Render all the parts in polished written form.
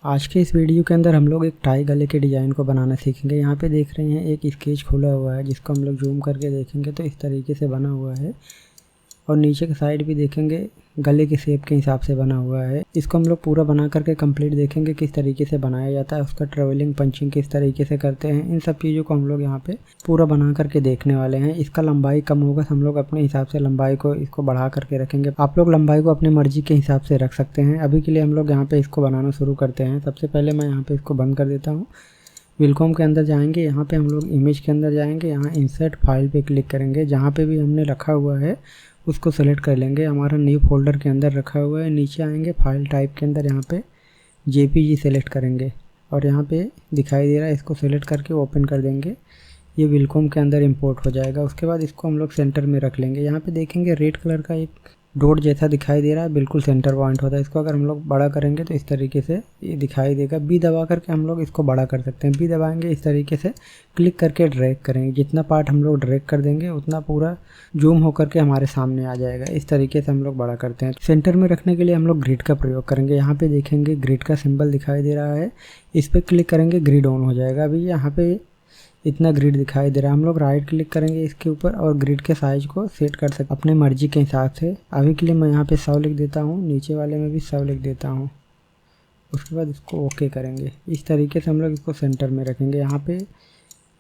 आज के इस वीडियो के अंदर हम लोग एक टाई गले के डिज़ाइन को बनाना सीखेंगे। यहाँ पे देख रहे हैं एक स्केच खुला हुआ है जिसको हम लोग जूम करके देखेंगे तो इस तरीके से बना हुआ है और नीचे के साइड भी देखेंगे गले के शेप के हिसाब से बना हुआ है। इसको हम लोग पूरा बना करके कंप्लीट देखेंगे किस तरीके से बनाया जाता है, उसका ट्रेवलिंग पंचिंग किस तरीके से करते हैं। इन सब चीज़ों को हम लोग यहाँ पे पूरा बना करके देखने वाले हैं। इसका लंबाई कम होगा तो हम लोग अपने हिसाब से लंबाई को इसको बढ़ा करके रखेंगे। आप लोग लंबाई को अपनी मर्जी के हिसाब से रख सकते हैं। अभी के लिए हम लोग यहाँ पे इसको बनाना शुरू करते हैं। सबसे पहले मैं यहाँ पे इसको बंद कर देता हूँ। विलकॉम के अंदर जाएंगे, यहाँ पे हम लोग इमेज के अंदर जाएंगे, यहाँ इंसर्ट फाइल पे क्लिक करेंगे। जहाँ पे भी हमने रखा हुआ है उसको सेलेक्ट कर लेंगे। हमारा न्यू फोल्डर के अंदर रखा हुआ है। नीचे आएंगे फाइल टाइप के अंदर, यहाँ पे जेपीजी सेलेक्ट करेंगे और यहाँ पे दिखाई दे रहा है, इसको सेलेक्ट करके ओपन कर देंगे। ये विलकॉम के अंदर इंपोर्ट हो जाएगा। उसके बाद इसको हम लोग सेंटर में रख लेंगे। यहाँ पे देखेंगे रेड कलर का एक डॉट जैसा दिखाई दे रहा है, बिल्कुल सेंटर पॉइंट होता है। इसको अगर हम लोग बड़ा करेंगे तो इस तरीके से ये दिखाई देगा। बी दबा करके हम लोग इसको बड़ा कर सकते हैं। बी दबाएंगे, इस तरीके से क्लिक करके ड्रैग करेंगे। जितना पार्ट हम लोग ड्रैग कर देंगे उतना पूरा जूम होकर के हमारे सामने आ जाएगा। इस तरीके से हम लोग बड़ा करते हैं। सेंटर में रखने के लिए हम लोग ग्रिड का प्रयोग करेंगे। यहाँ पे देखेंगे ग्रिड का सिंबल दिखाई दे रहा है, इस पर क्लिक करेंगे, ग्रिड ऑन हो जाएगा। अभी यहाँ पे इतना ग्रिड दिखाई दे रहा है। हम लोग राइट क्लिक करेंगे इसके ऊपर और ग्रिड के साइज को सेट कर सकते अपने मर्जी के हिसाब से। अभी के लिए मैं यहाँ पे 100 लिख देता हूँ, नीचे वाले में भी 100 लिख देता हूँ। उसके बाद इसको ओके करेंगे। इस तरीके से हम लोग इसको सेंटर में रखेंगे। यहाँ पे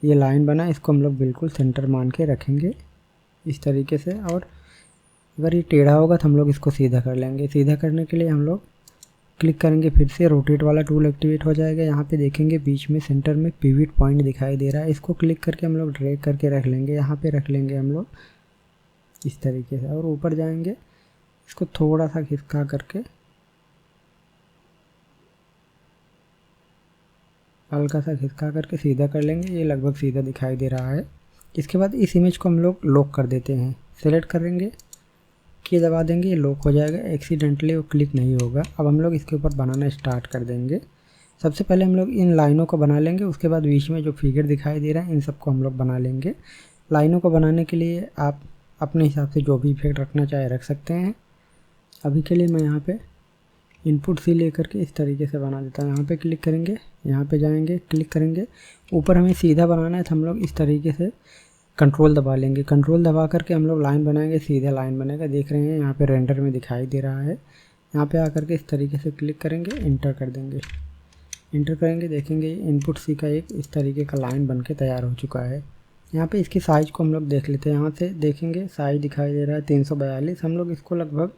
ये लाइन बना, इसको हम लोग बिल्कुल सेंटर मान के रखेंगे इस तरीके से। और अगर ये टेढ़ा होगा तो हम लोग इसको सीधा कर लेंगे। सीधा करने के लिए हम लोग क्लिक करेंगे, फिर से रोटेट वाला टूल एक्टिवेट हो जाएगा। यहाँ पे देखेंगे बीच में सेंटर में पिवट पॉइंट दिखाई दे रहा है, इसको क्लिक करके हम लोग ड्रैग करके रख लेंगे। यहाँ पे रख लेंगे हम लोग इस तरीके से और ऊपर जाएंगे, इसको थोड़ा सा खिसका करके हल्का सा खिसका करके सीधा कर लेंगे। ये लगभग सीधा दिखाई दे रहा है। इसके बाद इस इमेज को हम लोग लॉक कर देते हैं। सेलेक्ट करेंगे, की दबा देंगे, ये लॉक हो जाएगा। एक्सीडेंटली वो क्लिक नहीं होगा। अब हम लोग इसके ऊपर बनाना स्टार्ट कर देंगे। सबसे पहले हम लोग इन लाइनों को बना लेंगे। उसके बाद बीच में जो फिगर दिखाई दे रहा है इन सबको हम लोग बना लेंगे। लाइनों को बनाने के लिए आप अपने हिसाब से जो भी इफेक्ट रखना चाहे रख सकते हैं। अभी के लिए मैं यहाँ पे इनपुट सी ले करके इस तरीके से बना देता हूँ। यहाँ पे क्लिक करेंगे, यहाँ पे जाएंगे, क्लिक करेंगे। ऊपर हमें सीधा बनाना है तो हम लोग इस तरीके से कंट्रोल दबा लेंगे। कंट्रोल दबा करके हम लोग लाइन बनाएंगे, सीधा लाइन बनेगा। देख रहे हैं यहाँ पे रेंडर में दिखाई दे रहा है। यहाँ पे आकर के इस तरीके से क्लिक करेंगे, इंटर कर देंगे। इंटर करेंगे, देखेंगे इनपुट सी का एक इस तरीके का लाइन बन के तैयार हो चुका है। यहाँ पे इसकी साइज़ को हम लोग देख लेते हैं। यहाँ से देखेंगे साइज़ दिखाई दे रहा है 342। हम लोग इसको लगभग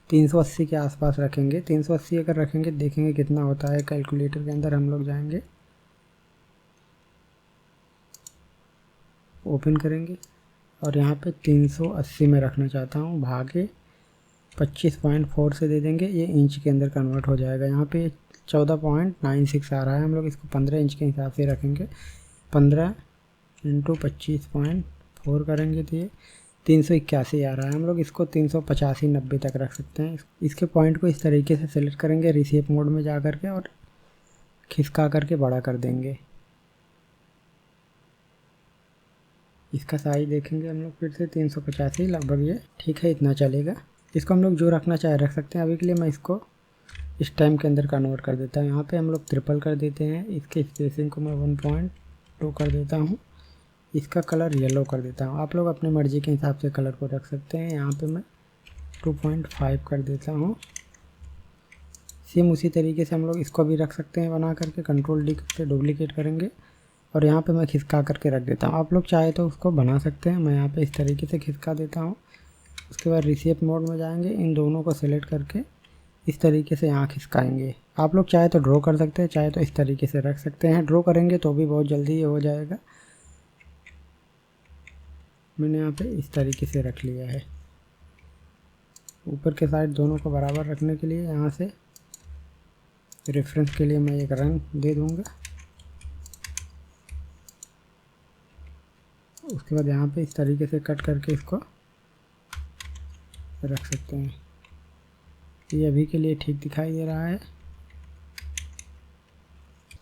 380 के आसपास रखेंगे। 380 अगर रखेंगे देखेंगे कितना होता है। कैलकुलेटर के अंदर हम लोग जाएंगे, ओपन करेंगे और यहाँ पे 380 में रखना चाहता हूँ, भागे 25.4 से दे देंगे। ये इंच के अंदर कन्वर्ट हो जाएगा। यहाँ पे 14.96 आ रहा है। हम लोग इसको 15 इंच के हिसाब से रखेंगे। 15 × 25.4 करेंगे तो ये 381 आ रहा है। हम लोग इसको 385-90 तक रख सकते हैं। इसके पॉइंट को इस तरीके से सेलेक्ट करेंगे, रीशेप मोड में जा करके और खिसका करके बड़ा कर देंगे। इसका साइज देखेंगे हम लोग फिर से 385 लगभग, ये ठीक है, इतना चलेगा। इसको हम लोग जो रखना चाहे रख सकते हैं। अभी के लिए मैं इसको इस टाइम के अंदर कन्वर्ट कर देता हूँ। यहाँ पे हम लोग ट्रिपल कर देते हैं। इसके स्पेसिंग को मैं 1.2 कर देता हूँ। इसका कलर येलो कर देता हूँ। आप लोग अपनी मर्ज़ी के हिसाब से कलर को रख सकते हैं। यहाँ पे मैं 2.5 कर देता हूँ। सेम उसी तरीके से हम लोग इसको भी रख सकते हैं बना करके। कंट्रोल डी से डुप्लीकेट करेंगे और यहाँ पे मैं खिसका करके रख देता हूँ। आप लोग चाहे तो उसको बना सकते हैं। मैं यहाँ पे इस तरीके से खिसका देता हूँ। उसके बाद रीशेप मोड में जाएंगे, इन दोनों को सेलेक्ट करके इस तरीके से यहाँ खिसकाएंगे। आप लोग चाहे तो ड्रॉ कर सकते हैं, चाहे तो इस तरीके से रख सकते हैं। ड्रॉ करेंगे तो भी बहुत जल्दी ये हो जाएगा। मैंने यहाँ पे इस तरीके से रख लिया है। ऊपर के साइड दोनों को बराबर रखने के लिए यहाँ से रेफरेंस के लिए मैं एक रंग दे दूँगा। उसके बाद यहाँ पे इस तरीके से कट करके इसको रख सकते हैं। ये अभी के लिए ठीक दिखाई दे रहा है।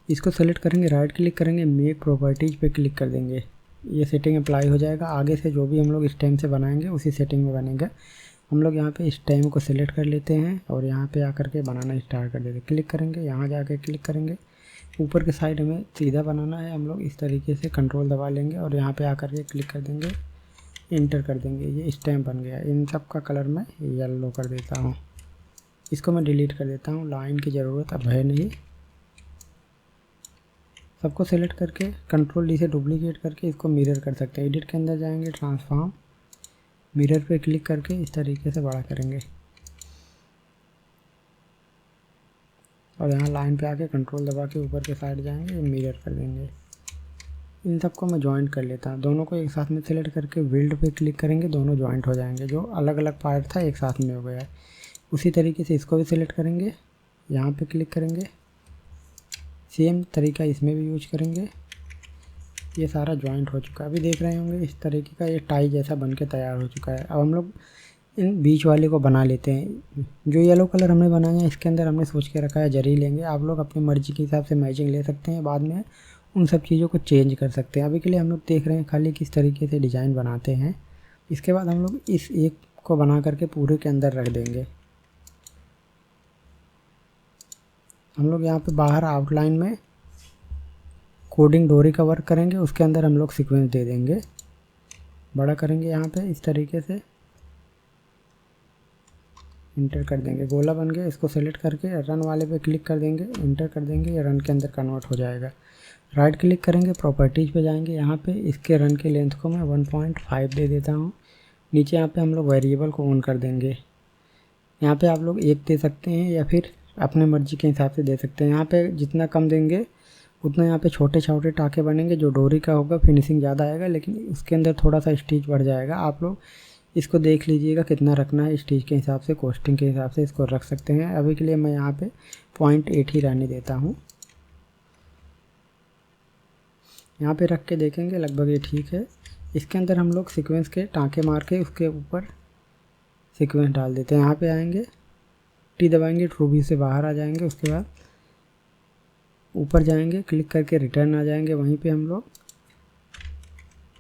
इसको सेलेक्ट करेंगे, राइट क्लिक करेंगे, मेक प्रॉपर्टीज पे क्लिक कर देंगे। ये सेटिंग अप्लाई हो जाएगा। आगे से जो भी हम लोग इस टाइम से बनाएंगे उसी सेटिंग में बनेगा। हम लोग यहाँ पे स्टेम को सिलेक्ट कर लेते हैं और यहाँ पे आकर के बनाना स्टार्ट कर देते हैं। क्लिक करेंगे, यहाँ जाके क्लिक करेंगे, ऊपर के साइड हमें सीधा बनाना है। हम लोग इस तरीके से कंट्रोल दबा लेंगे और यहाँ पे आकर के क्लिक कर देंगे, इंटर कर देंगे। ये स्टेम बन गया। इन सब का कलर मैं येलो कर देता हूँ। इसको मैं डिलीट कर देता हूँ, लाइन की ज़रूरत अब है नहीं। सबको सेलेक्ट करके कंट्रोल डी से डुप्लीकेट करके इसको मिरर कर सकते हैं। एडिट के अंदर जाएंगे, ट्रांसफॉर्म, मिरर पे क्लिक करके इस तरीके से बड़ा करेंगे और यहाँ लाइन पे आके कंट्रोल दबा के ऊपर के साइड जाएंगे, मिरर कर देंगे। इन सबको मैं जॉइंट कर लेता हूँ। दोनों को एक साथ में सेलेक्ट करके बिल्ड पे क्लिक करेंगे, दोनों जॉइंट हो जाएंगे। जो अलग अलग पार्ट था एक साथ में हो गया है। उसी तरीके से इसको भी सिलेक्ट करेंगे, यहाँ पे क्लिक करेंगे, सेम तरीका इसमें भी यूज करेंगे। ये सारा जॉइंट हो चुका है। अभी देख रहे होंगे इस तरीके का ये टाई जैसा बन के तैयार हो चुका है। अब हम लोग इन बीच वाले को बना लेते हैं। जो येलो कलर हमने बनाया है इसके अंदर हमने सोच के रखा है जरी लेंगे। आप लोग अपनी मर्ज़ी के हिसाब से मैचिंग ले सकते हैं, बाद में उन सब चीज़ों को चेंज कर सकते हैं। अभी के लिए हम लोग देख रहे हैं खाली किस तरीके से डिज़ाइन बनाते हैं। इसके बाद हम लोग इस एक को बना करके पूरे के अंदर रख देंगे। हम लोग यहाँ पे बाहर आउटलाइन में कोडिंग डोरी का वर्क करेंगे, उसके अंदर हम लोग सीक्वेंस दे देंगे, बड़ा करेंगे। यहाँ पे इस तरीके से इंटर कर देंगे, गोला बन गया। इसको सेलेक्ट करके रन वाले पे क्लिक कर देंगे, इंटर कर देंगे, ये रन के अंदर कन्वर्ट हो जाएगा। राइट क्लिक करेंगे, प्रॉपर्टीज़ पे जाएंगे, यहाँ पे इसके रन के लेंथ को मैं 1.5 दे देता हूँ। नीचे यहाँ पे हम लोग वेरिएबल को ऑन कर देंगे। यहाँ पे आप लोग 1 दे सकते हैं या फिर अपने मर्जी के हिसाब से दे सकते हैं। यहाँ पे जितना कम देंगे उतना यहाँ पे छोटे छोटे टाँके बनेंगे। जो डोरी का होगा फिनिशिंग ज़्यादा आएगा, लेकिन उसके अंदर थोड़ा सा स्टिच बढ़ जाएगा। आप लोग इसको देख लीजिएगा कितना रखना है, स्टिच के हिसाब से, कॉस्टिंग के हिसाब से इसको रख सकते हैं। अभी के लिए मैं यहाँ पे 0.8 ही रहने देता हूँ। यहाँ पे रख के देखेंगे, लगभग ये ठीक है। इसके अंदर हम लोग सीक्वेंस के टाँके मार के उसके ऊपर सीक्वेंस डाल देते हैं। यहाँ पे आएंगे, टी दबाएंगे, ट्रू व्यू से बाहर आ जाएंगे। उसके बाद ऊपर जाएंगे, क्लिक करके रिटर्न आ जाएंगे। वहीं पे हम लोग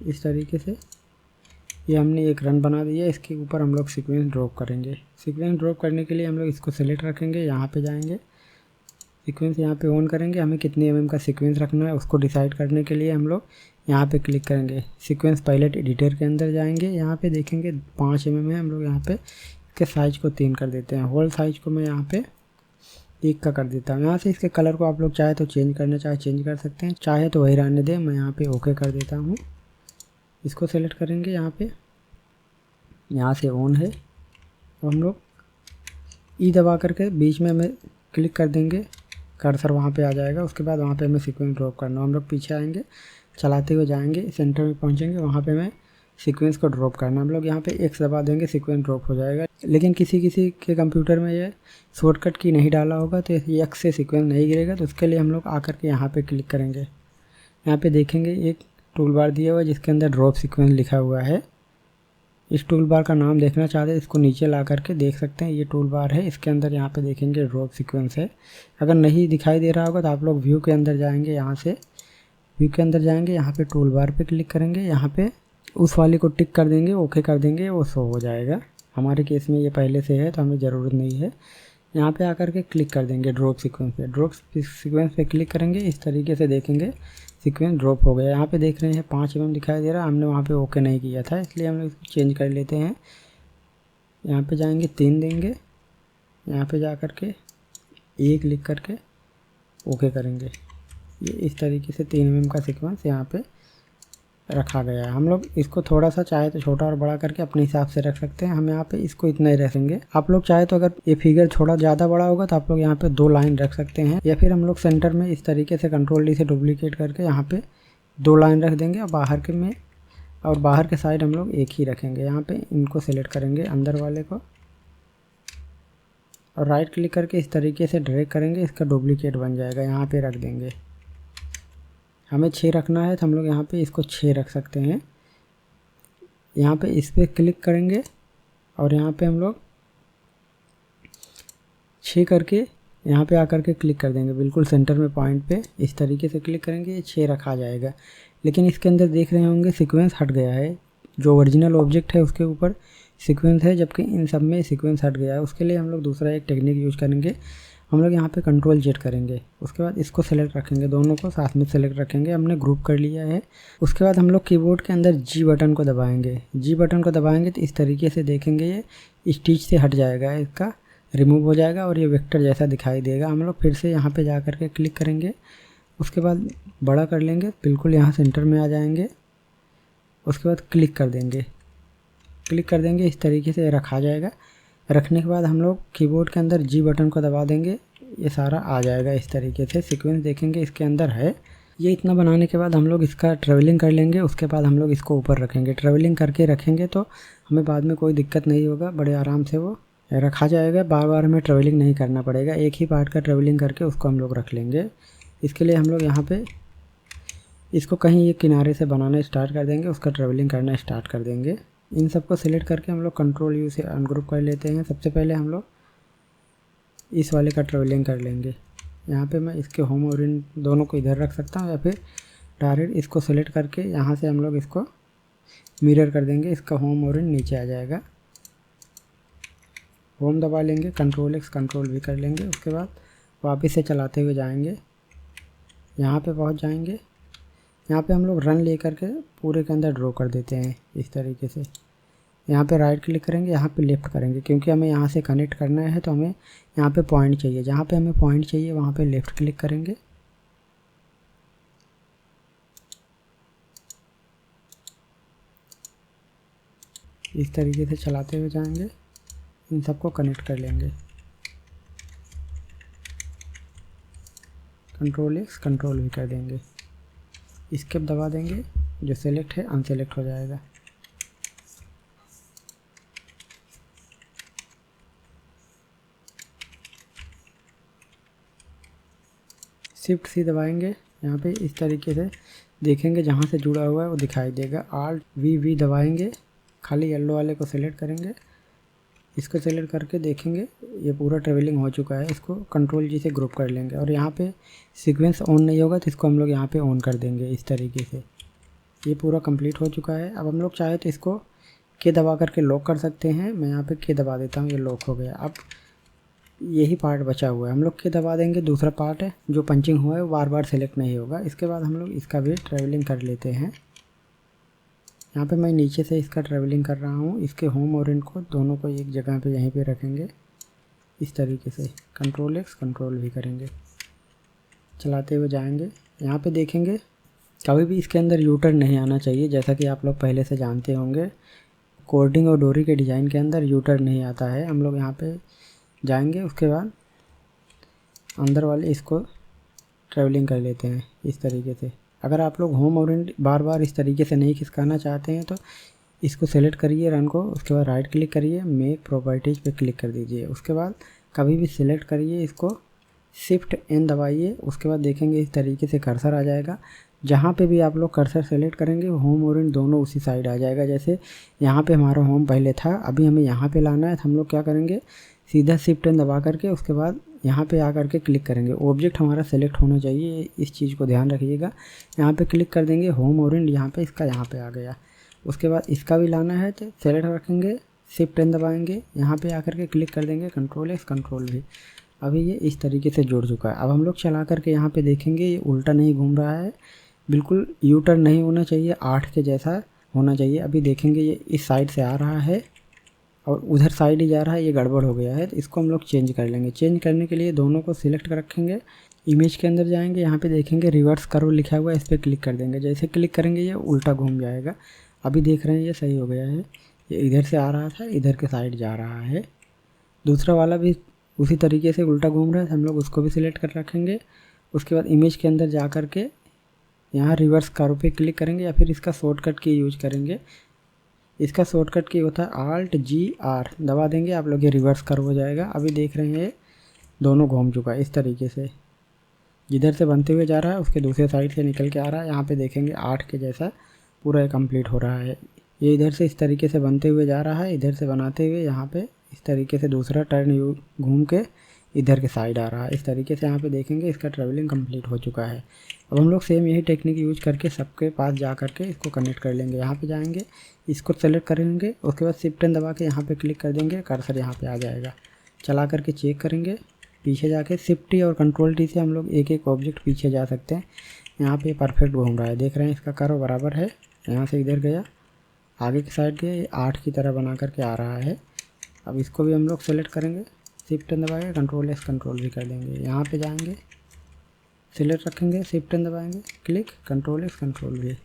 इस तरीके से ये हमने एक रन बना दिया। इसके ऊपर हम लोग सीक्वेंस ड्रॉप करेंगे। सीक्वेंस ड्रॉप करने के लिए हम लोग इसको सेलेक्ट रखेंगे, यहाँ पे जाएंगे, सीक्वेंस यहाँ पे ऑन करेंगे। हमें कितने mm का सीक्वेंस रखना है उसको डिसाइड करने के लिए हम लोग यहाँ पे क्लिक करेंगे। सीक्वेंस पायलट एडिटर के अंदर जाएंगे, यहाँ पे देखेंगे 5 mm है। हम लोग यहाँ पे इसके साइज़ को 3 कर देते हैं। होल साइज़ को मैं यहाँ पे 1 का कर देता हूँ। यहाँ से इसके कलर को आप लोग चाहे तो चेंज करना चाहे चेंज कर सकते हैं, चाहे तो वही रहने दें। मैं यहाँ पे ओके कर देता हूँ। इसको सेलेक्ट करेंगे, यहाँ से ऑन है। और हम लोग ई दबा करके बीच में हमें क्लिक कर देंगे, कर्सर वहाँ पे आ जाएगा। उसके बाद वहाँ पे हमें सीक्वेंस ड्रॉप करना। हम लोग पीछे आएंगे, चलाते हुए जाएंगे, सेंटर में पहुँचेंगे, वहाँ पे हमें सीक्वेंस को ड्रॉप करना। हम लोग यहाँ पे X दबा देंगे, सीक्वेंस ड्रॉप हो जाएगा। लेकिन किसी किसी के कंप्यूटर में ये शॉर्टकट की नहीं डाला होगा तो ये X से सीक्वेंस नहीं गिरेगा। तो उसके लिए हम लोग आकर के यहाँ पे क्लिक करेंगे। यहाँ पे देखेंगे एक टूल बार दिया हुआ है जिसके अंदर ड्रॉप सीक्वेंस लिखा हुआ है। इस टूल बार का नाम देखना चाहते हैं, इसको नीचे ला करके देख सकते हैं। ये टूल बार है, इसके अंदर यहाँ पे देखेंगे ड्रॉप सीक्वेंस है। अगर नहीं दिखाई दे रहा होगा तो आप लोग व्यू के अंदर जाएंगे, यहाँ से व्यू के अंदर जाएंगे, यहाँ पे टूल बार पे क्लिक करेंगे, यहाँ पे उस वाले को टिक कर देंगे, ओके कर देंगे, वो शो हो जाएगा। हमारे केस में ये पहले से है तो हमें ज़रूरत नहीं है। यहाँ पे आकर के क्लिक कर देंगे ड्रॉप सीक्वेंस पे। ड्रॉप सीक्वेंस पे क्लिक करेंगे, इस तरीके से देखेंगे सीक्वेंस ड्रॉप हो गया। यहाँ पे देख रहे हैं 5 mm दिखाई दे रहा है, हमने वहाँ पे ओके नहीं किया था, इसलिए हम लोग इसको चेंज कर लेते हैं। यहाँ पे जाएंगे, 3 देंगे, यहाँ पे जा कर के 1 लिख करके ओके करेंगे। ये इस तरीके से 3 mm का सीक्वेंस यहाँ पे रखा गया है। हम लोग इसको थोड़ा सा चाहे तो छोटा और बड़ा करके अपने हिसाब से रख सकते हैं। हम यहाँ पे इसको इतना ही रखेंगे। आप लोग चाहे तो अगर ये फिगर थोड़ा ज़्यादा बड़ा होगा तो आप लोग यहाँ पे 2 लाइन रख सकते हैं, या फिर हम लोग सेंटर में इस तरीके से कंट्रोल डी से डुप्लीकेट करके यहाँ पे 2 लाइन रख देंगे। और बाहर के साइड हम लोग 1 ही रखेंगे। यहाँ पे इनको सेलेक्ट करेंगे अंदर वाले को और राइट क्लिक करके इस तरीके से ड्रैग करेंगे, इसका डुप्लीकेट बन जाएगा। यहाँ पे रख देंगे। हमें 6 रखना है तो हम लोग यहाँ पे इसको 6 रख सकते हैं। यहाँ पे इस पर क्लिक करेंगे और यहाँ पे हम लोग 6 करके यहाँ पे आकर के क्लिक कर देंगे, बिल्कुल सेंटर में पॉइंट पे इस तरीके से क्लिक करेंगे, ये 6 रखा जाएगा। लेकिन इसके अंदर देख रहे होंगे सीक्वेंस हट गया है। जो ओरिजिनल ऑब्जेक्ट है उसके ऊपर सीक्वेंस है, जबकि इन सब में सीक्वेंस हट गया है। उसके लिए हम लोग दूसरा एक टेक्निक यूज करेंगे। हम लोग यहाँ पे कंट्रोल जेड करेंगे, उसके बाद इसको सेलेक्ट रखेंगे, दोनों को साथ में सेलेक्ट रखेंगे। हमने ग्रुप कर लिया है। उसके बाद हम लोग कीबोर्ड के अंदर जी बटन को दबाएंगे। जी बटन को दबाएंगे तो इस तरीके से देखेंगे ये स्टिच से हट जाएगा, इसका रिमूव हो जाएगा और ये वेक्टर जैसा दिखाई देगा। हम लोग फिर से यहाँ पे जा करके क्लिक करेंगे, उसके बाद बड़ा कर लेंगे, बिल्कुल यहाँ सेंटर में आ जाएंगे। उसके बाद क्लिक कर देंगे, इस तरीके से रखा जाएगा। रखने के बाद हम लोग कीबोर्ड के अंदर जी बटन को दबा देंगे, ये सारा आ जाएगा इस तरीके से। सीक्वेंस देखेंगे इसके अंदर है। ये इतना बनाने के बाद हम लोग इसका ट्रेवलिंग कर लेंगे। उसके बाद हम लोग इसको ऊपर रखेंगे। ट्रेवलिंग करके रखेंगे तो हमें बाद में कोई दिक्कत नहीं होगा, बड़े आराम से वो रखा जाएगा। बार बार हमें ट्रेवलिंग नहीं करना पड़ेगा, एक ही पार्ट का ट्रेवलिंग करके उसको हम लोग रख लेंगे। इसके लिए हम लोग यहाँ पे इसको कहीं एक किनारे से बनाना स्टार्ट कर देंगे, उसका ट्रेवलिंग करना स्टार्ट कर देंगे। इन सबको सिलेक्ट करके हम लोग कंट्रोल यू से अनग्रुप कर लेते हैं। सबसे पहले हम लोग इस वाले का ट्रेवलिंग कर लेंगे। यहाँ पे मैं इसके होम और इन दोनों को इधर रख सकता हूँ, या फिर डायरेक्ट इसको सेलेक्ट करके यहाँ से हम लोग इसको मिरर कर देंगे, इसका होम और इन नीचे आ जाएगा। होम दबा लेंगे, कंट्रोल एक्स कंट्रोल भी कर लेंगे। उसके बाद वापस से चलाते हुए जाएंगे, यहाँ पे पहुँच जाएंगे। यहाँ पे हम लोग रन ले करके पूरे के अंदर ड्रॉ कर देते हैं इस तरीके से। यहाँ पे राइट क्लिक करेंगे, यहाँ पे लेफ़्ट करेंगे, क्योंकि हमें यहाँ से कनेक्ट करना है तो हमें यहाँ पे पॉइंट चाहिए। जहाँ पे हमें पॉइंट चाहिए वहाँ पे लेफ़्ट क्लिक करेंगे। इस तरीके से चलाते हुए जाएंगे, इन सबको कनेक्ट कर लेंगे। कंट्रोल एक्स कंट्रोल भी कर देंगे, स्केप दबा देंगे, जो सेलेक्ट है अनसेलेक्ट हो जाएगा। शिफ्ट सी दबाएंगे, यहाँ पे इस तरीके से देखेंगे जहाँ से जुड़ा हुआ है वो दिखाई देगा। आल्ट वी दबाएंगे, खाली येलो वाले को सेलेक्ट करेंगे, इसको सेलेक्ट करके देखेंगे ये पूरा ट्रेवलिंग हो चुका है। इसको कंट्रोल जी से ग्रुप कर लेंगे और यहाँ पे सीक्वेंस ऑन नहीं होगा तो इसको हम लोग यहाँ पे ऑन कर देंगे इस तरीके से। ये पूरा कंप्लीट हो चुका है। अब हम लोग चाहे तो इसको के दबा करके लॉक कर सकते हैं। मैं यहाँ पे के दबा देता हूँ, ये लॉक हो गया। अब यही पार्ट बचा हुआ है, हम लोग के दबा देंगे। दूसरा पार्ट है जो पंचिंग हुआ है वो बार बार सेलेक्ट नहीं होगा। इसके बाद हम लोग इसका भी ट्रेवलिंग कर लेते हैं। यहाँ पे मैं नीचे से इसका ट्रेवलिंग कर रहा हूँ। इसके होम और इनको दोनों को एक जगह पे यहीं पे रखेंगे इस तरीके से। कंट्रोल एक्स कंट्रोल भी करेंगे, चलाते हुए जाएंगे। यहाँ पे देखेंगे कभी भी इसके अंदर यूटर्न नहीं आना चाहिए, जैसा कि आप लोग पहले से जानते होंगे। कोडिंग और डोरी के डिज़ाइन के अंदर यूटर्न नहीं आता है। हम लोग यहाँ पे जाएंगे, उसके बाद अंदर वाले इसको ट्रेवलिंग कर लेते हैं इस तरीके से। अगर आप लोग होम और बार बार इस तरीके से नहीं खिसकाना चाहते हैं तो इसको सेलेक्ट करिए रन को, उसके बाद राइट क्लिक करिए, मेक प्रॉपर्टीज़ पे क्लिक कर दीजिए। उसके बाद कभी भी सिलेक्ट करिए, इसको शिफ्ट एन दबाइए। उसके बाद देखेंगे इस तरीके से कर्सर आ जाएगा। जहाँ पे भी आप लोग कर्सर सेलेक्ट करेंगे होम और इन दोनों उसी साइड आ जाएगा। जैसे यहाँ पे हमारा होम पहले था, अभी हमें यहाँ पे लाना है तो हम लोग क्या करेंगे, सीधा शिफ्ट एन दबा करके उसके बाद यहाँ पे आ करके क्लिक करेंगे। ऑब्जेक्ट हमारा सेलेक्ट होना चाहिए, इस चीज़ को ध्यान रखिएगा। यहाँ पे क्लिक कर देंगे, होम और इन यहाँ पे इसका यहाँ पे आ गया। उसके बाद इसका भी लाना है तो सेलेक्ट रखेंगे, शिफ्ट एन दबाएंगे, यहाँ पे आकर के क्लिक कर देंगे, कंट्रोल एक्स कंट्रोल भी। अभी ये इस तरीके से जुड़ चुका है। अब हम लोग चला करके यहाँ पे देखेंगे ये उल्टा नहीं घूम रहा है, बिल्कुल यू टर्न नहीं होना चाहिए, 8 के जैसा होना चाहिए। अभी देखेंगे ये इस साइड से आ रहा है और उधर साइड ही जा रहा है, ये गड़बड़ हो गया है। तो इसको हम लोग चेंज कर लेंगे। चेंज करने के लिए दोनों को सिलेक्ट कर रखेंगे, इमेज के अंदर जाएंगे, यहाँ पे देखेंगे रिवर्स कर्व लिखा हुआ है, इस पर क्लिक कर देंगे। जैसे क्लिक करेंगे ये उल्टा घूम जाएगा। अभी देख रहे हैं ये सही हो गया है, ये इधर से आ रहा था इधर के साइड जा रहा है। दूसरा वाला भी उसी तरीके से उल्टा घूम रहा है, हम लोग उसको भी सिलेक्ट कर रखेंगे। उसके बाद इमेज के अंदर जा कर के यहाँ रिवर्स कर्व पे क्लिक करेंगे या फिर इसका शॉर्टकट की यूज करेंगे। इसका शॉर्टकट की होता है आल्ट जी आर, दबा देंगे आप लोग, ये रिवर्स कर्व हो जाएगा। अभी देख रहे हैं दोनों घूम चुका है इस तरीके से, जिधर से बनते हुए जा रहा है उसके दूसरे साइड से निकल के आ रहा है। यहाँ पे देखेंगे 8 के जैसा पूरा कंप्लीट हो रहा है। ये इधर से इस तरीके से बनते हुए जा रहा है, इधर से बनाते हुए यहाँ पे इस तरीके से दूसरा टर्न घूम के इधर के साइड आ रहा है। इस तरीके से यहाँ पे देखेंगे इसका ट्रेवलिंग कंप्लीट हो चुका है। अब हम लोग सेम यही टेक्निक यूज करके सबके पास जा करके इसको कनेक्ट कर लेंगे। यहाँ पे जाएंगे, इसको सेलेक्ट करेंगे, उसके बाद शिफ्ट एंड दबा के यहाँ पे क्लिक कर देंगे, कर्सर यहाँ पे आ जाएगा। चला करके चेक करेंगे, पीछे जाके शिफ्ट टी और कंट्रोल टी से हम लोग एक एक ऑब्जेक्ट पीछे जा सकते हैं। यहाँ पे परफेक्ट घूम रहा है, देख रहे हैं इसका कर्व बराबर है। यहाँ से इधर गया, आगे की साइड गया, ये 8 की तरह बना करके आ रहा है। अब इसको भी हम लोग सेलेक्ट करेंगे, शिफ्ट एंड दबाएंगे, कंट्रोल एस कंट्रोल भी कर देंगे। यहाँ पे जाएंगे, सिलेक्ट रखेंगे, शिफ्ट एंड दबाएंगे, क्लिक, कंट्रोल एस कंट्रोल भी।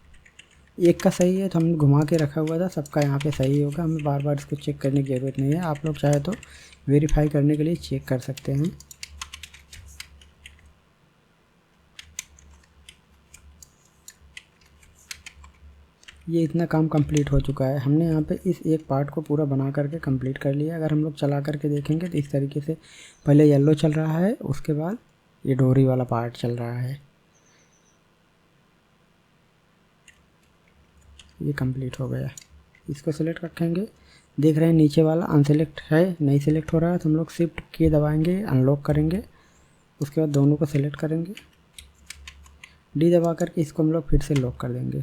एक का सही है तो हमने घुमा के रखा हुआ था, सबका यहाँ पे सही होगा, हमें बार बार इसको चेक करने की ज़रूरत नहीं है। आप लोग चाहे तो वेरीफाई करने के लिए चेक कर सकते हैं। ये इतना काम कंप्लीट हो चुका है। हमने यहाँ पे इस एक पार्ट को पूरा बना करके कंप्लीट कर लिया। अगर हम लोग चला करके देखेंगे तो इस तरीके से पहले येलो चल रहा है, उसके बाद ये डोरी वाला पार्ट चल रहा है। ये कंप्लीट हो गया। इसको सिलेक्ट रखेंगे, देख रहे हैं नीचे वाला अनसेलेक्ट है, नहीं सिलेक्ट हो रहा है, तो हम लोग शिफ्ट की दबाएंगे, अनलॉक करेंगे, उसके बाद दोनों को सिलेक्ट करेंगे, डी दबा करके इसको हम लोग फिर से लॉक कर देंगे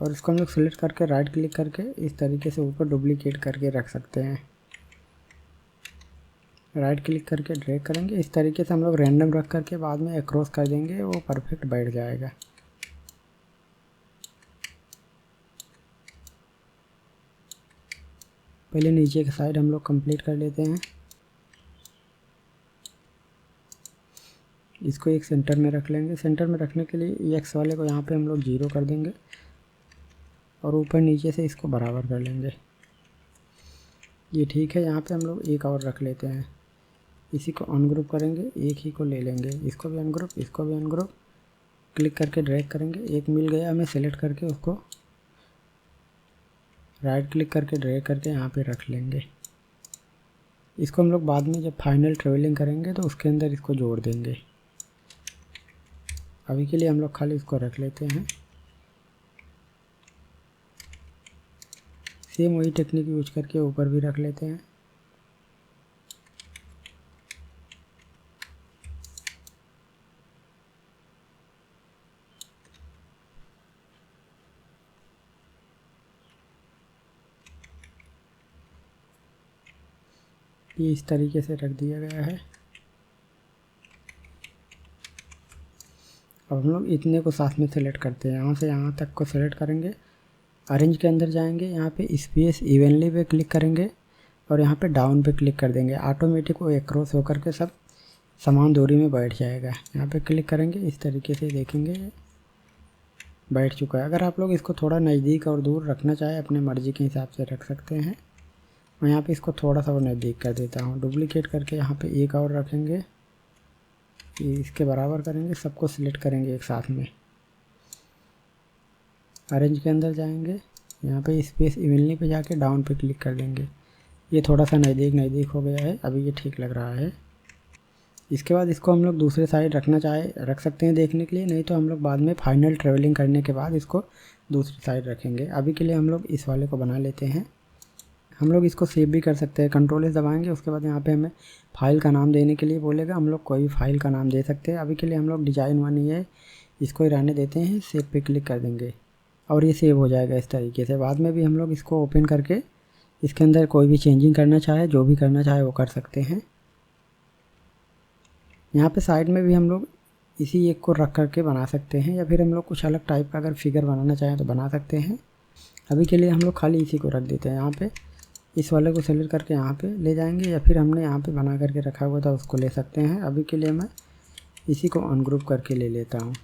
और इसको हम लोग सिलेक्ट करके राइट क्लिक करके इस तरीके से ऊपर डुप्लीकेट करके रख सकते हैं। राइट क्लिक करके ड्रैग करेंगे, इस तरीके से हम लोग रैंडम रख करके बाद में अक्रॉस कर देंगे, वो परफेक्ट बैठ जाएगा। पहले नीचे की साइड हम लोग कंप्लीट कर लेते हैं। इसको एक सेंटर में रख लेंगे। सेंटर में रखने के लिए एक्स वाले को यहाँ पे हम लोग 0 कर देंगे और ऊपर नीचे से इसको बराबर कर लेंगे। ये ठीक है। यहाँ पे हम लोग एक और रख लेते हैं, इसी को अनग्रुप करेंगे, एक ही को ले लेंगे, इसको भी अनग्रुप, इसको भी अनग्रुप, क्लिक करके ड्रैग करेंगे, एक मिल गया हमें, सेलेक्ट करके उसको राइट क्लिक करके ड्रैग करके यहाँ पे रख लेंगे। इसको हम लोग बाद में जब फाइनल ट्रेवलिंग करेंगे तो उसके अंदर इसको जोड़ देंगे। अभी के लिए हम लोग खाली इसको रख लेते हैं। सेम वही टेक्निक यूज करके ऊपर भी रख लेते हैं। ये इस तरीके से रख दिया गया है। अब हम लोग इतने को साथ में सेलेक्ट करते हैं, यहाँ से यहाँ तक को सेलेक्ट करेंगे, अरेंज के अंदर जाएंगे, यहाँ पे स्पेस इवनली पे क्लिक करेंगे और यहाँ पे डाउन पे क्लिक कर देंगे। ऑटोमेटिक वो एक्रॉस होकर के सब समान दूरी में बैठ जाएगा। यहाँ पे क्लिक करेंगे, इस तरीके से देखेंगे बैठ चुका है। अगर आप लोग इसको थोड़ा नज़दीक और दूर रखना चाहें अपने मर्ज़ी के हिसाब से रख सकते हैं। मैं यहाँ पे इसको थोड़ा सा और नज़दीक कर देता हूँ, डुप्लीकेट करके यहाँ पे एक और रखेंगे, इसके बराबर करेंगे, सबको सिलेक्ट करेंगे एक साथ में। अरेंज के अंदर जाएंगे, यहाँ पे स्पेस इवनली पे जाके डाउन पे क्लिक कर देंगे। ये थोड़ा सा नज़दीक हो गया है, अभी ये ठीक लग रहा है। इसके बाद इसको हम लोग दूसरे साइड रखना चाहे रख सकते हैं देखने के लिए, नहीं तो हम लोग बाद में फाइनल ट्रेवलिंग करने के बाद इसको दूसरी साइड रखेंगे। अभी के लिए हम लोग इस वाले को बना लेते हैं। हम लोग इसको सेव भी कर सकते हैं, कंट्रोल एस दबाएंगे, उसके बाद यहाँ पे हमें फ़ाइल का नाम देने के लिए बोलेगा, हम लोग कोई भी फाइल का नाम दे सकते हैं। अभी के लिए हम लोग डिज़ाइन वन ही है, इसको ही रहने देते हैं, सेव पे क्लिक कर देंगे और ये सेव हो जाएगा इस तरीके से। बाद में भी हम लोग इसको ओपन करके इसके अंदर कोई भी चेंजिंग करना चाहे, जो भी करना चाहे वो कर सकते हैं। यहाँ पे साइड में भी हम लोग इसी एक को रख करके बना सकते हैं, या फिर हम लोग कुछ अलग टाइप का अगर फिगर बनाना चाहें तो बना सकते हैं। अभी के लिए हम लोग खाली इसी को रख देते हैं। यहाँ पे इस वाले को सेलेक्ट करके यहाँ पे ले जाएंगे, या फिर हमने यहाँ पे बना करके रखा हुआ था उसको ले सकते हैं। अभी के लिए मैं इसी को अनग्रुप करके ले लेता हूँ।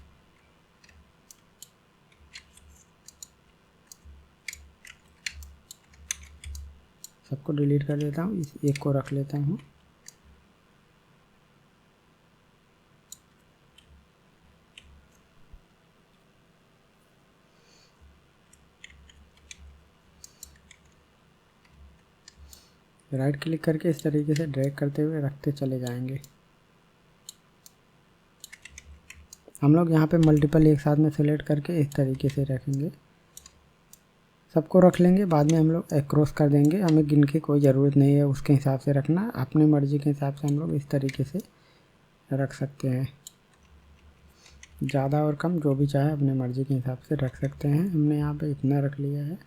सबको डिलीट कर देता हूँ, इस एक को रख लेता हूँ। राइट क्लिक करके इस तरीके से ड्रैग करते हुए रखते चले जाएंगे। हम लोग यहाँ पे मल्टीपल एक साथ में सेलेक्ट करके इस तरीके से रखेंगे। सबको रख लेंगे। बाद में हम लोग क्रॉस कर देंगे, हमें गिन के कोई ज़रूरत नहीं है उसके हिसाब से रखना, अपने मर्ज़ी के हिसाब से हम लोग इस तरीके से रख सकते हैं। ज़्यादा और कम जो भी चाहे अपने मर्ज़ी के हिसाब से रख सकते हैं। हमने यहाँ पे इतना रख लिया है,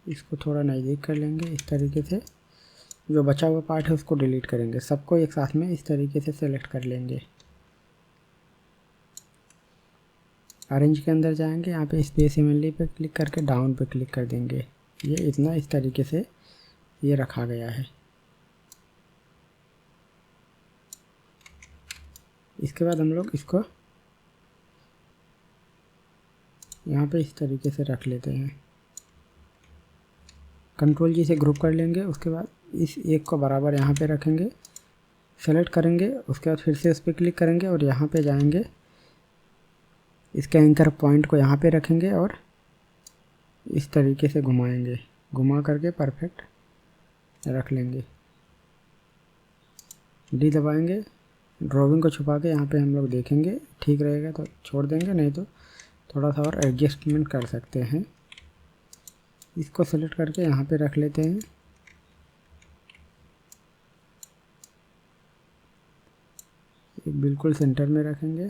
इसको थोड़ा नज़दीक कर लेंगे इस तरीके से। जो बचा हुआ पार्ट है उसको डिलीट करेंगे, सबको एक साथ में इस तरीके से सेलेक्ट कर लेंगे। अरेंज के अंदर जाएंगे, यहाँ पे स्पेस इवनली पे क्लिक करके डाउन पे क्लिक कर देंगे। ये इतना इस तरीके से ये रखा गया है। इसके बाद हम लोग इसको यहाँ पे इस तरीके से रख लेते हैं। कंट्रोल जी से ग्रुप कर लेंगे। उसके बाद इस एक को बराबर यहाँ पे रखेंगे, सेलेक्ट करेंगे। उसके बाद फिर से उस पर क्लिक करेंगे और यहाँ पे जाएंगे, इसके एंकर पॉइंट को यहाँ पे रखेंगे और इस तरीके से घुमाएंगे, घुमा करके परफेक्ट रख लेंगे। डी दबाएंगे, ड्राइंग को छुपा के यहाँ पे हम लोग देखेंगे, ठीक रहेगा तो छोड़ देंगे, नहीं तो थोड़ा सा और एडजस्टमेंट कर सकते हैं। इसको सेलेक्ट करके यहाँ पे रख लेते हैं। बिल्कुल सेंटर में रखेंगे।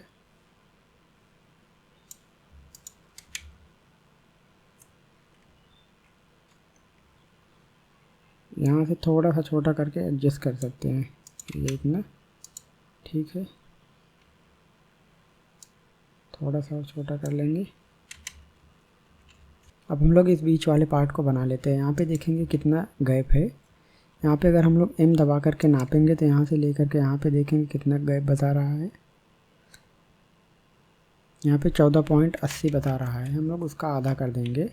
यहाँ से थोड़ा सा छोटा करके एडजस्ट कर सकते हैं, ये इतना ठीक है। थोड़ा सा और छोटा कर लेंगे। अब हम लोग इस बीच वाले पार्ट को बना लेते हैं। यहाँ पे देखेंगे कितना गैप है। यहाँ पे अगर हम लोग एम दबा करके नापेंगे तो यहाँ से लेकर के यहाँ पे देखेंगे कितना गैप बता रहा है। यहाँ पे 14.80 बता रहा है। हम लोग उसका आधा कर देंगे।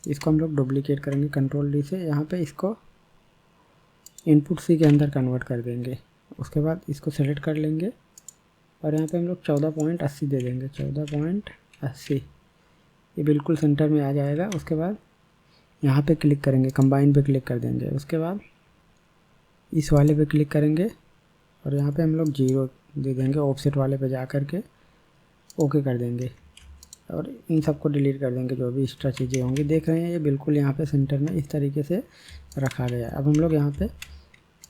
इसको हम लोग डुप्लीकेट करेंगे कंट्रोल डी से। यहाँ पे इसको इनपुट सी के अंदर कन्वर्ट कर देंगे। उसके बाद इसको सेलेक्ट कर लेंगे और यहाँ पे हम लोग 14.80 दे देंगे। 14.80 ये बिल्कुल सेंटर में आ जाएगा। उसके बाद यहाँ पे क्लिक करेंगे, कंबाइन पे क्लिक कर देंगे। उसके बाद इस वाले पे क्लिक करेंगे और यहाँ पे हम लोग 0 दे देंगे। ऑफसेट वाले पे जा कर के ओके कर देंगे और इन सबको डिलीट कर देंगे जो भी एक्स्ट्रा चीज़ें होंगी। देख रहे हैं ये बिल्कुल यहाँ पे सेंटर में इस तरीके से रखा गया है। अब हम लोग यहाँ पे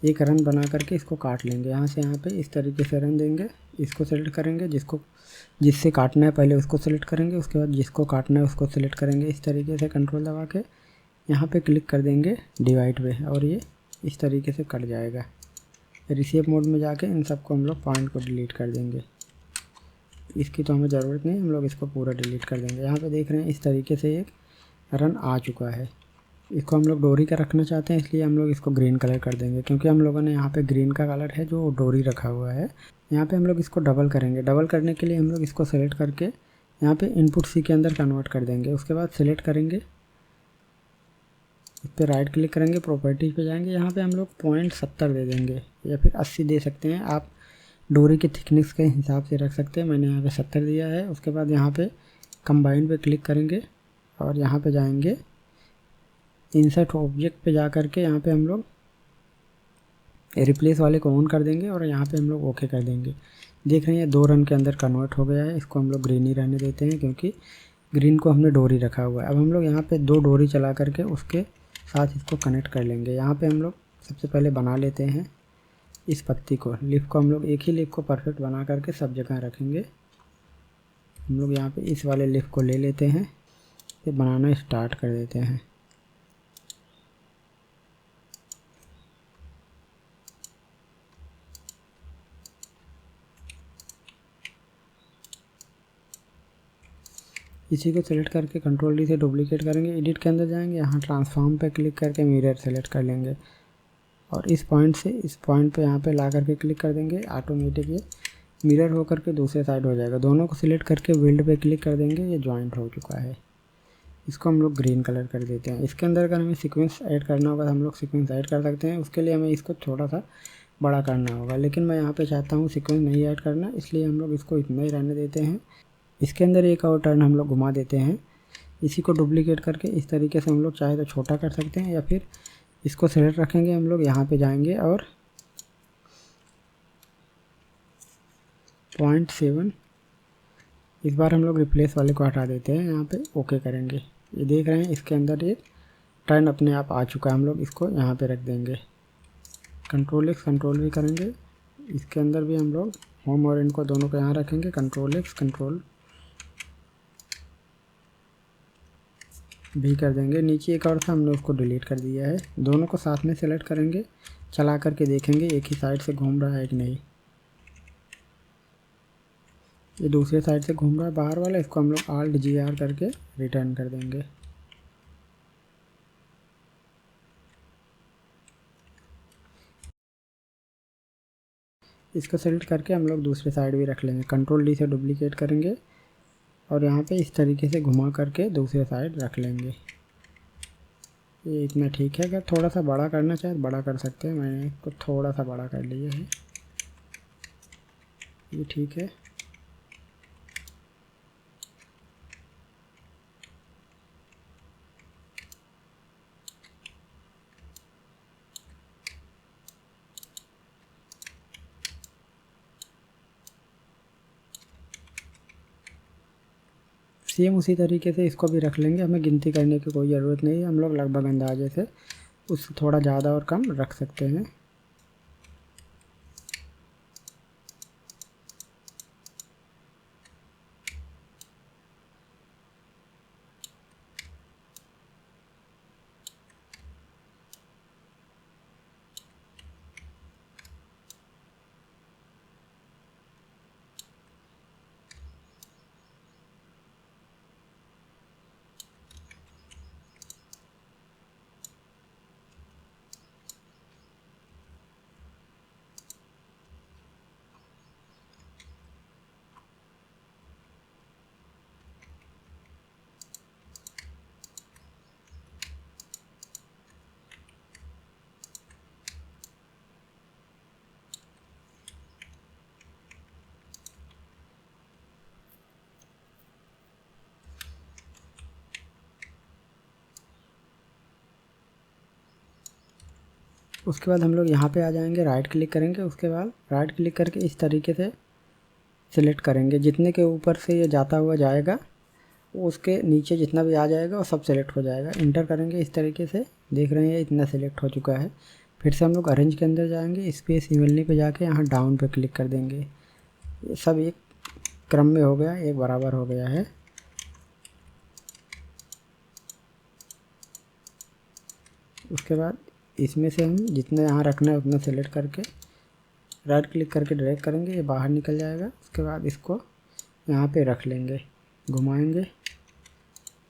एक रन बना करके इसको काट लेंगे। यहाँ से यहाँ पे इस तरीके से रन देंगे। इसको सेलेक्ट करेंगे, जिससे काटना है पहले उसको सेलेक्ट करेंगे। उसके बाद जिसको काटना है उसको सेलेक्ट करेंगे। इस तरीके से कंट्रोल दबा के यहाँ पे क्लिक कर देंगे डिवाइड पे और ये इस तरीके से कट जाएगा। रिसीव मोड में जाके इन सबको हम लोग पॉइंट को डिलीट कर देंगे। इसकी तो हमें ज़रूरत नहीं, हम लोग इसको पूरा डिलीट कर देंगे। यहाँ पे देख रहे हैं इस तरीके से एक रन आ चुका है। इसको हम लोग डोरी का रखना चाहते हैं, इसलिए हम लोग इसको ग्रीन कलर कर देंगे, क्योंकि हम लोगों ने यहाँ पे ग्रीन का कलर है जो डोरी रखा हुआ है। यहाँ पे हम लोग इसको डबल करेंगे। डबल करने के लिए हम लोग इसको सेलेक्ट करके यहाँ पे इनपुट सी के अंदर कन्वर्ट कर देंगे। उसके बाद सेलेक्ट करेंगे, इस पर राइट क्लिक करेंगे, प्रॉपर्टीज पे जाएंगे। यहाँ पे हम लोग 0.70 दे देंगे या फिर 80 दे सकते हैं। आप डोरी के थिकनेस के हिसाब से रख सकते हैं। मैंने यहाँ पे 70 दिया है। उसके बाद यहाँ पे कंबाइन पे क्लिक करेंगे और यहाँ पे जाएंगे इंसर्ट ऑब्जेक्ट पे जा कर के यहाँ पे हम लोग रिप्लेस वाले को ऑन कर देंगे और यहाँ पे हम लोग ओके कर देंगे। देख रहे हैं 2 रन के अंदर कन्वर्ट हो गया है। इसको हम लोग ग्रीन ही रहने देते हैं क्योंकि ग्रीन को हमने डोरी रखा हुआ है। अब हम लोग यहाँ पे 2 डोरी चला करके उसके साथ इसको कनेक्ट कर लेंगे। यहाँ पे हम लोग सबसे पहले बना लेते हैं इस पत्ती को, लीफ को हम लोग एक ही लीफ को परफेक्ट बना करके सब जगह रखेंगे। हम लोग यहाँ पे इस वाले लीफ को ले लेते हैं, ये बनाना स्टार्ट कर देते हैं। इसी को सेलेक्ट करके कंट्रोल डी से डुप्लीकेट करेंगे। एडिट के अंदर जाएंगे, यहाँ ट्रांसफॉर्म पे क्लिक करके मिरर सेलेक्ट कर लेंगे और इस पॉइंट से इस पॉइंट पे यहाँ पे ला करके क्लिक कर देंगे। ऑटोमेटिक ये मिरर होकर के दूसरे साइड हो जाएगा। दोनों को सिलेक्ट करके बिल्ड पे क्लिक कर देंगे। ये जॉइंट हो चुका है। इसको हम लोग ग्रीन कलर कर देते हैं। इसके अंदर अगर हमें सीक्वेंस ऐड करना होगा तो हम लोग सीक्वेंस ऐड कर सकते हैं। उसके लिए हमें इसको थोड़ा सा बड़ा करना होगा, लेकिन मैं यहाँ पे चाहता हूँ सीक्वेंस नहीं ऐड करना, इसलिए हम लोग इसको इतना ही रहने देते हैं। इसके अंदर एक और टर्न हम लोग घुमा देते हैं। इसी को डुप्लीकेट करके इस तरीके से हम लोग चाहे तो छोटा कर सकते हैं या फिर इसको सेलेक्ट रखेंगे। हम लोग यहाँ पे जाएंगे और 0.7 इस बार हम लोग रिप्लेस वाले को हटा देते हैं, यहाँ पे ओके करेंगे। ये देख रहे हैं इसके अंदर ये टर्न अपने आप आ चुका है। हम लोग इसको यहाँ पे रख देंगे, कंट्रोल एक्स कंट्रोल भी करेंगे। इसके अंदर भी हम लोग होम और इनको दोनों को यहाँ रखेंगे, कंट्रोल एक्स कंट्रोल भी कर देंगे। नीचे एक और था, हमने उसको डिलीट कर दिया है। दोनों को साथ में सेलेक्ट करेंगे, चला करके देखेंगे एक ही साइड से घूम रहा है कि नहीं। ये दूसरे साइड से घूम रहा है बाहर वाला, इसको हम लोग ALT GR करके रिटर्न कर देंगे। इसको सेलेक्ट करके हम लोग दूसरे साइड भी रख लेंगे, कंट्रोल D से डुप्लीकेट करेंगे और यहाँ पे इस तरीके से घुमा करके दूसरे साइड रख लेंगे। ये इतना ठीक है। अगर थोड़ा सा बड़ा करना चाहे तो बड़ा कर सकते हैं, मैंने इसको थोड़ा सा बड़ा कर लिया है, ये ठीक है। सेम उसी तरीके से इसको भी रख लेंगे। हमें गिनती करने की कोई ज़रूरत नहीं है, हम लोग लगभग अंदाजे से उससे थोड़ा ज़्यादा और कम रख सकते हैं। उसके बाद हम लोग यहाँ पे आ जाएंगे, राइट क्लिक करेंगे। उसके बाद राइट क्लिक करके इस तरीके से सिलेक्ट करेंगे। जितने के ऊपर से ये जाता हुआ जाएगा वो उसके नीचे जितना भी आ जाएगा वो सब सेलेक्ट हो जाएगा। इंटर करेंगे इस तरीके से, देख रहे हैं इतना सेलेक्ट हो चुका है। फिर से हम लोग अरेंज के अंदर जाएंगे, स्पेस इवनली पे जाके यहाँ डाउन पे क्लिक कर देंगे। ये सब एक क्रम में हो गया, एक बराबर हो गया है। उसके बाद इसमें से हम जितना यहाँ रखना है उतना सेलेक्ट करके राइट क्लिक करके ड्रैग करेंगे, ये बाहर निकल जाएगा। उसके बाद इसको यहाँ पे रख लेंगे, घुमाएंगे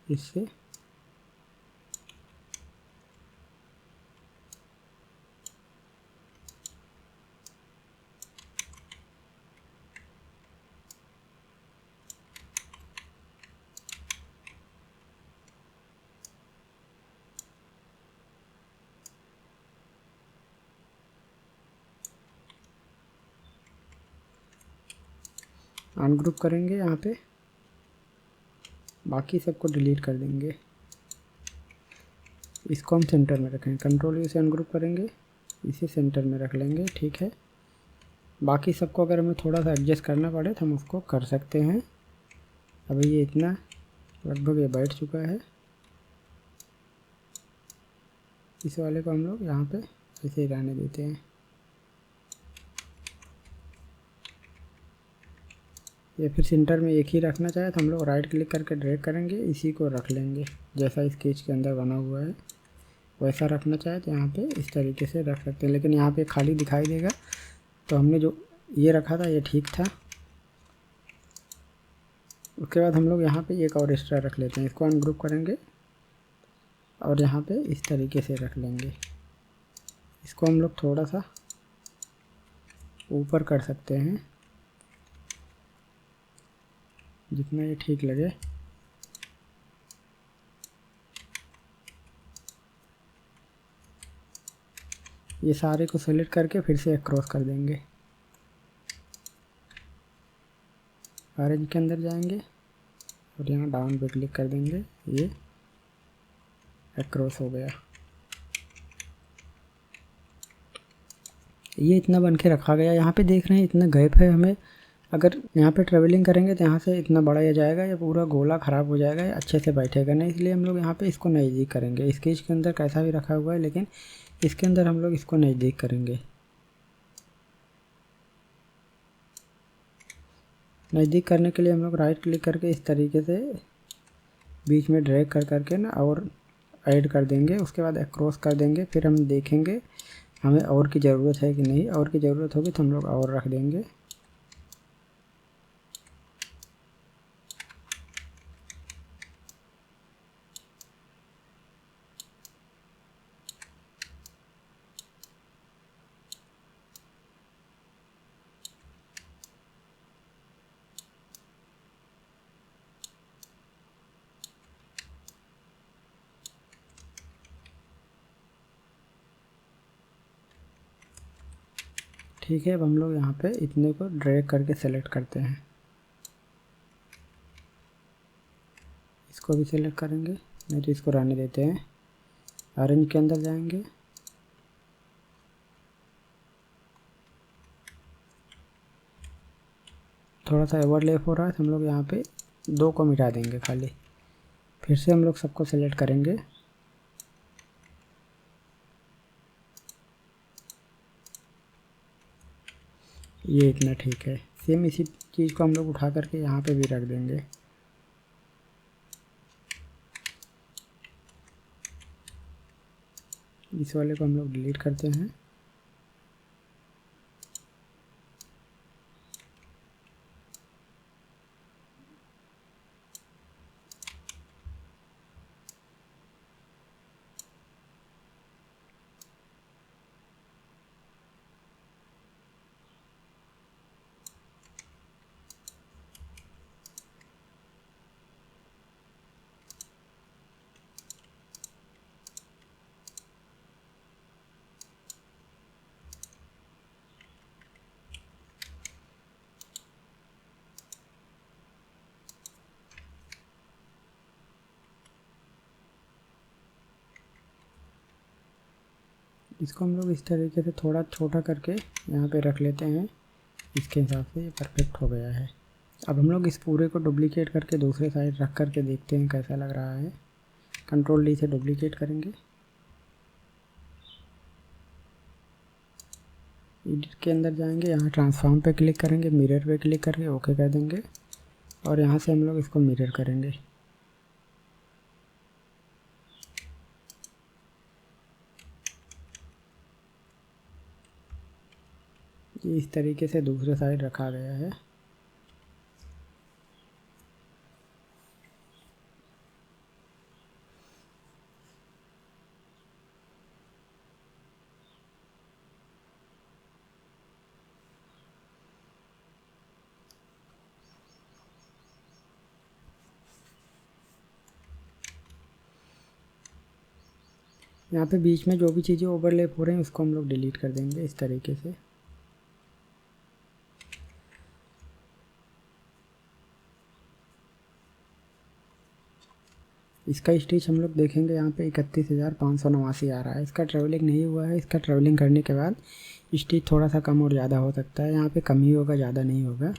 इससे। अनग्रुप करेंगे यहाँ पे, बाकी सबको डिलीट कर देंगे। इसको हम सेंटर में रखेंगे, कंट्रोल U से अनग्रुप करेंगे, इसे सेंटर में रख लेंगे, ठीक है। बाकी सबको अगर हमें थोड़ा सा एडजस्ट करना पड़े तो हम उसको कर सकते हैं। अभी ये इतना लगभग ये बैठ चुका है। इस वाले को हम लोग यहाँ पे ऐसे ही रहने देते हैं। या फिर सेंटर में एक ही रखना चाहे तो हम लोग राइट क्लिक करके ड्रैग करेंगे, इसी को रख लेंगे जैसा स्केच के अंदर बना हुआ है वैसा रखना चाहे तो यहाँ पे इस तरीके से रख सकते हैं। लेकिन यहाँ पे खाली दिखाई देगा, तो हमने जो ये रखा था ये ठीक था। उसके बाद हम लोग यहाँ पे एक और एक्स्ट्रा रख लेते हैं, इसको अनग्रुप करेंगे और यहाँ पे इस तरीके से रख लेंगे। इसको हम लोग थोड़ा सा ऊपर कर सकते हैं जितना ये ठीक लगे। ये सारे को सेलेक्ट करके फिर से क्रॉस कर देंगे। ऑरेंज के अंदर जाएंगे और यहाँ डाउन पे क्लिक कर देंगे, ये क्रॉस हो गया। ये इतना बन के रखा गया। यहाँ पे देख रहे हैं इतना गैप है, हमें अगर यहाँ पे ट्रेवलिंग करेंगे तो यहाँ से इतना बड़ा ये जाएगा, ये पूरा गोला ख़राब हो जाएगा, ये अच्छे से बैठेगा नहीं, इसलिए हम लोग यहाँ पे इसको नज़दीक करेंगे। स्केच के अंदर कैसा भी रखा हुआ है, लेकिन इसके अंदर हम लोग इसको नज़दीक करेंगे। नज़दीक करने के लिए हम लोग राइट क्लिक करके इस तरीके से बीच में ड्रैग कर करके ना और ऐड कर देंगे, उसके बाद अक्रॉस कर देंगे। फिर हम देखेंगे हमें और की ज़रूरत है कि नहीं, और की ज़रूरत होगी तो हम लोग और रख देंगे। ठीक है, अब हम लोग यहाँ पे इतने को ड्रैग करके सेलेक्ट करते हैं। इसको भी सेलेक्ट करेंगे, नहीं तो इसको रहने देते हैं। ऑरेंज के अंदर जाएंगे, थोड़ा सा ओवरलैप हो रहा है तो हम लोग यहाँ पे 2 को मिटा देंगे खाली। फिर से हम लोग सबको सेलेक्ट करेंगे। ये इतना ठीक है। सेम इसी चीज़ को हम लोग उठा करके यहाँ पे भी रख देंगे। इस वाले को हम लोग डिलीट करते हैं। इसको हम लोग इस तरीके से थोड़ा छोटा करके यहाँ पे रख लेते हैं। इसके हिसाब से ये परफेक्ट हो गया है। अब हम लोग इस पूरे को डुप्लीकेट करके दूसरे साइड रख करके देखते हैं कैसा लग रहा है। कंट्रोल डी से डुप्लीकेट करेंगे, एडिट के अंदर जाएंगे, यहाँ ट्रांसफॉर्म पे क्लिक करेंगे, मिरर पे क्लिक करके ओके कर देंगे और यहाँ से हम लोग इसको मिरर करेंगे। ये इस तरीके से दूसरे साइड रखा गया है। यहाँ पे बीच में जो भी चीज़ें ओवरलैप हो रही हैं उसको हम लोग डिलीट कर देंगे इस तरीके से। इसका स्टिच हम लोग देखेंगे यहाँ पे 31,589 आ रहा है। इसका ट्रैवलिंग नहीं हुआ है। इसका ट्रैवलिंग करने के बाद स्टिच थोड़ा सा कम और ज़्यादा हो सकता है। यहाँ पे कम ही होगा, ज़्यादा नहीं होगा।